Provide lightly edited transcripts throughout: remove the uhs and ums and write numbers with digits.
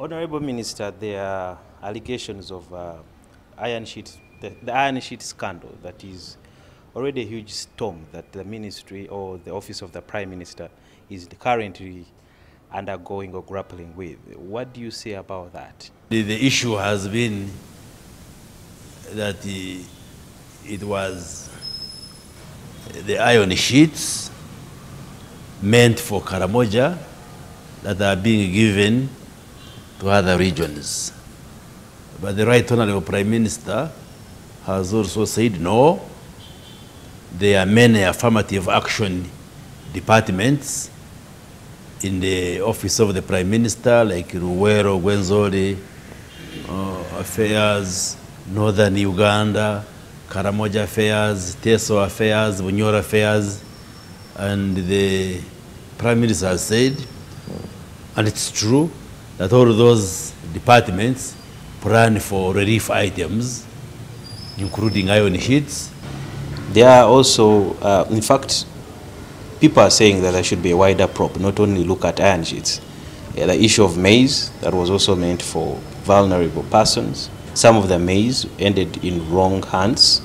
Honorable Minister, there are allegations of iron sheet, the iron sheet scandal that is already a huge storm that the ministry or the office of the Prime Minister is currently undergoing or grappling with. What do you say about that? The issue has been that it was the iron sheets meant for Karamoja that are being given to other regions. But the Right Honorable Prime Minister has also said no. There are many affirmative action departments in the office of the Prime Minister, like Ruwero, Gwenzori, Affairs, Northern Uganda, Karamoja Affairs, Teso Affairs, Bunyoro Affairs, and the Prime Minister has said, and it's true, that all those departments plan for relief items, including iron sheets. There are also, in fact, people are saying that there should be a wider probe, not only look at iron sheets. The issue of maize, that was also meant for vulnerable persons. Some of the maize ended in wrong hands.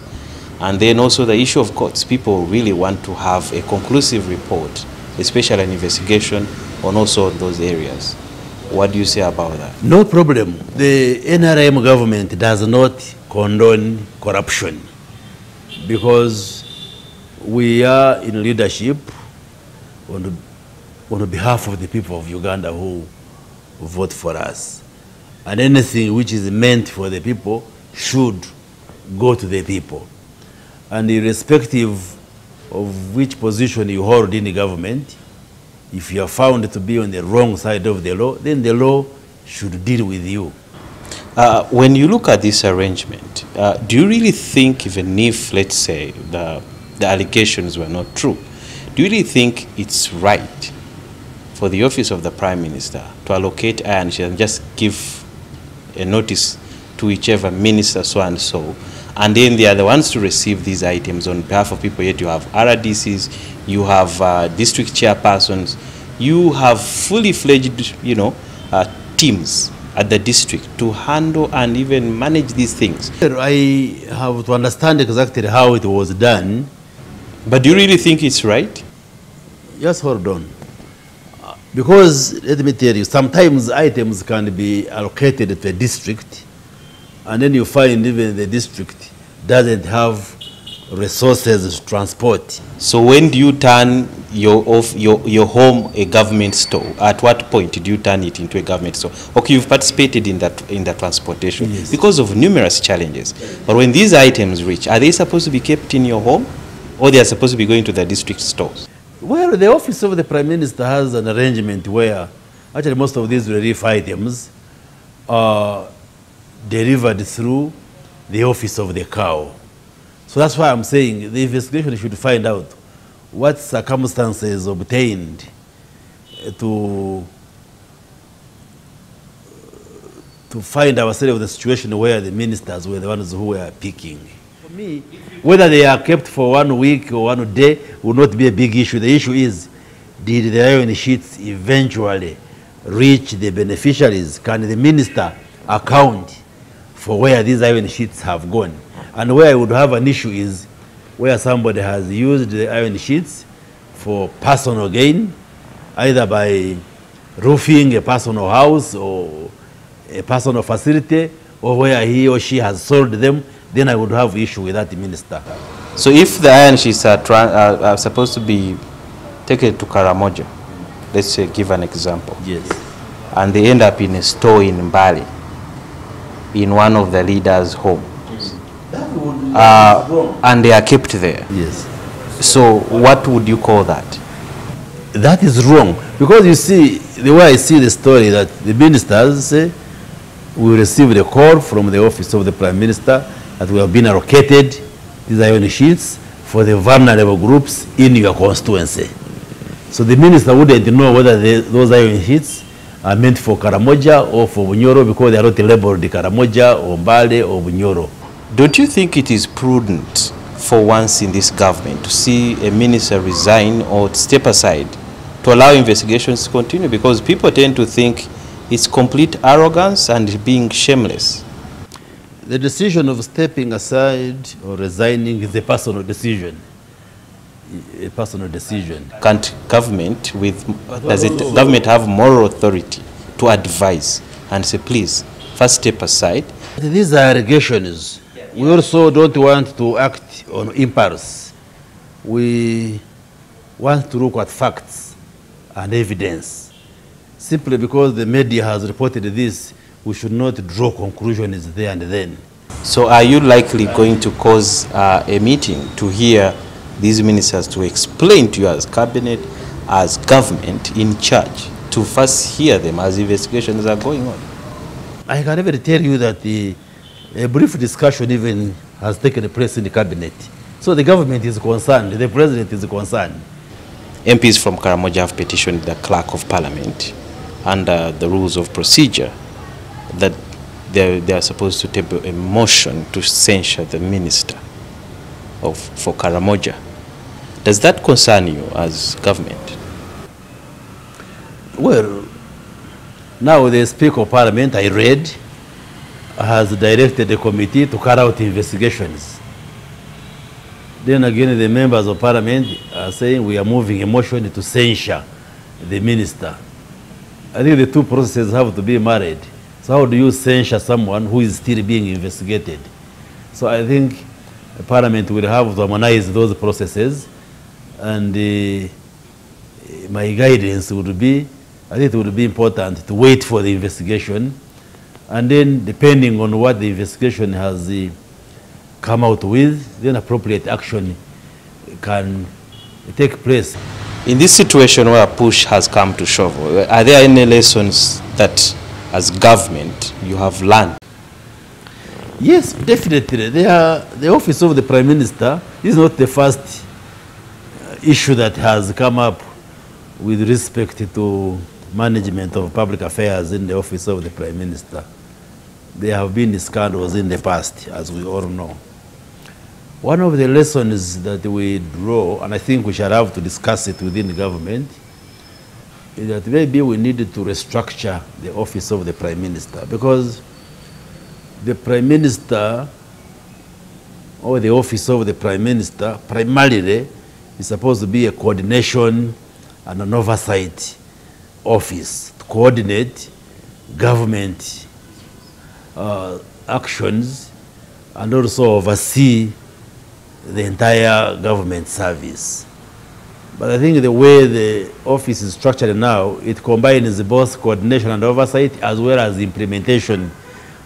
And then also the issue of courts. People really want to have a conclusive report, especially an investigation on also those areas. What do you say about that? No problem. The NRM government does not condone corruption because we are in leadership on behalf of the people of Uganda who vote for us. And anything which is meant for the people should go to the people. And irrespective of which position you hold in the government, if you are found to be on the wrong side of the law, then the law should deal with you. When you look at this arrangement, do you really think, even if, let's say, the allegations were not true, do you really think it's right for the office of the Prime Minister to allocate iron sheets and just give a notice to whichever minister so and so, and then they are the ones to receive these items on behalf of people? Yet you have RDCs, you have district chairpersons, you have fully fledged, teams at the district to handle and even manage these things. I have to understand exactly how it was done. But do you really think it's right? Just hold on. Because, let me tell you, sometimes items can be allocated to a district, and then you find even the district doesn't have resources to transport. So when do you turn your home a government store? At what point did you turn it into a government store? Okay, you've participated in that transportation, yes, because of numerous challenges. But when these items reach, are they supposed to be kept in your home, or they are supposed to be going to the district stores? Well, the office of the Prime Minister has an arrangement where actually most of these relief items are delivered through the office of the cow. So that's why I'm saying the investigation should find out what circumstances obtained to find ourselves in the situation where the ministers were the ones who were picking. For me, whether they are kept for 1 week or 1 day will not be a big issue. The issue is, did the iron sheets eventually reach the beneficiaries? Can the minister account for where these iron sheets have gone? And where I would have an issue is where somebody has used the iron sheets for personal gain, either by roofing a personal house or a personal facility, or where he or she has sold them, then I would have issue with that minister. So if the iron sheets are supposed to be taken to Karamoja, let's say, give an example. Yes. And they end up in a store in Mbali, in one of the leaders' home. And they are kept there. Yes. So what would you call that? That is wrong. Because you see, the way I see the story, that the ministers say, we received a call from the office of the Prime Minister that we have been allocated these iron sheets for the vulnerable groups in your constituency. So the minister wouldn't know whether those iron sheets are meant for Karamoja or for Bunyoro, because they are not labeled Karamoja or Mbale or Bunyoro. Don't you think it is prudent for once in this government to see a minister resign or step aside to allow investigations to continue? Because people tend to think It's complete arrogance and being shameless. The decision of stepping aside or resigning is a personal decision. A personal decision. Can't government does it government have moral authority to advise and say, please, first step aside? These are allegations. We also don't want to act on impulse. We want to look at facts and evidence. Simply because the media has reported this, we should not draw conclusions there and then. So are you likely going to cause a meeting to hear these ministers to explain to you as cabinet, as government in charge, to first hear them as investigations are going on? I can never tell you that a brief discussion even has taken place in the cabinet. So the government is concerned, the president is concerned. MPs from Karamoja have petitioned the clerk of parliament under the rules of procedure that they are supposed to table a motion to censure the minister for Karamoja. Does that concern you as government? Well, now the Speaker of Parliament, I read, has directed the committee to carry out investigations. Then again, the members of Parliament are saying we are moving a motion to censure the minister. I think the two processes have to be married. So how do you censure someone who is still being investigated? So I think Parliament will have to harmonize those processes, and my guidance would be, I think it would be important to wait for the investigation, and then depending on what the investigation has come out with, then appropriate action can take place. In this situation where push has come to shove, are there any lessons that as government you have learned? Yes, definitely. The office of the Prime Minister is not the first issue that has come up with respect to management of public affairs in the office of the Prime Minister. There have been scandals in the past, as we all know. One of the lessons that we draw, and I think we shall have to discuss it within the government, is that maybe we needed to restructure the office of the Prime Minister, because the Prime Minister or the office of the Prime Minister primarily is supposed to be a coordination and an oversight office to coordinate government actions and also oversee the entire government service. But I think the way the office is structured now, it combines both coordination and oversight as well as the implementation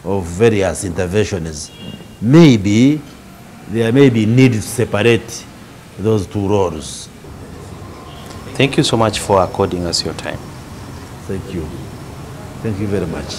of various interventions. Maybe there may be need to separate those two roles. Thank you so much for according us your time. Thank you. Thank you very much.